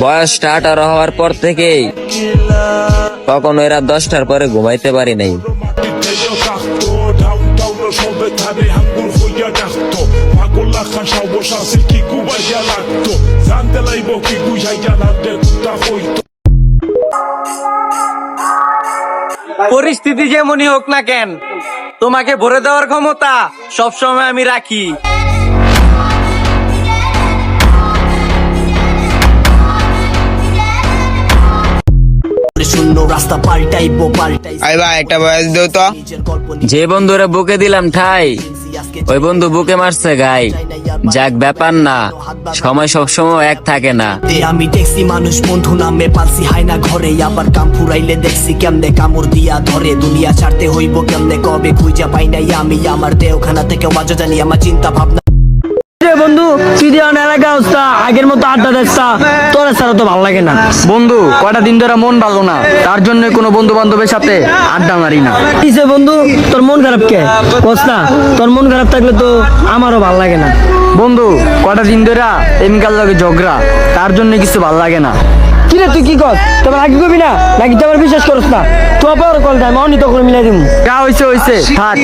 বয়সটা 18 হওয়ার পর থেকেই কখনো এরা 10টার পরে ঘুমাইতে পারি নাই। পরিস্থিতি যেমনই হোক না কেন, তোমাকে ভরে দেওয়ার ক্ষমতা সবসময় আমি রাখি। যে বন্ধুরা বুকে দিলাম ঠাই, ওই বন্ধু বুকে মারছে গাই। যাক ব্যাপার না, সময় সবসময় এক থাকে না। আমি দেখছি মানুষ বন্ধু নামে পালসি হয় না ঘরে, আবার কাম ফুরাইলে দেখছি কেমনে কামড় দিয়া ধরে। দুনিয়া ছাড়তে হইব কেমনে কবে খুঁজা পাই নাই আমি আমার দেহখানা থেকে বাজা জানি আমার চিন্তা ভাবনা। বন্ধু তুই দেওয়ান এলাকা অবস্থা আগের মতো আড্ডা দেখছা, তোর ছাড়া তো ভালো লাগে না। বন্ধু কয়টা দিন ধরে মন ভালো না, তার জন্য কোনো বন্ধু বান্ধবের সাথে আড্ডা মারি না। কিসে বন্ধু তোর মন খারাপ কে কস না? তোর মন খারাপ থাকলে তো আমারও ভালো লাগে না। বন্ধু কয়টা দিন ধরে এমকাল লাগে ঝগড়া, তার জন্য কিছু ভালো লাগে না। কিরে তুই কি কস? তোমার আগে কবি না নাকি? তোমার বিশ্বাস করস না? তো আবার কল দেয় আমি অনিত করে মিলাই দিব। যা হইছে থাক।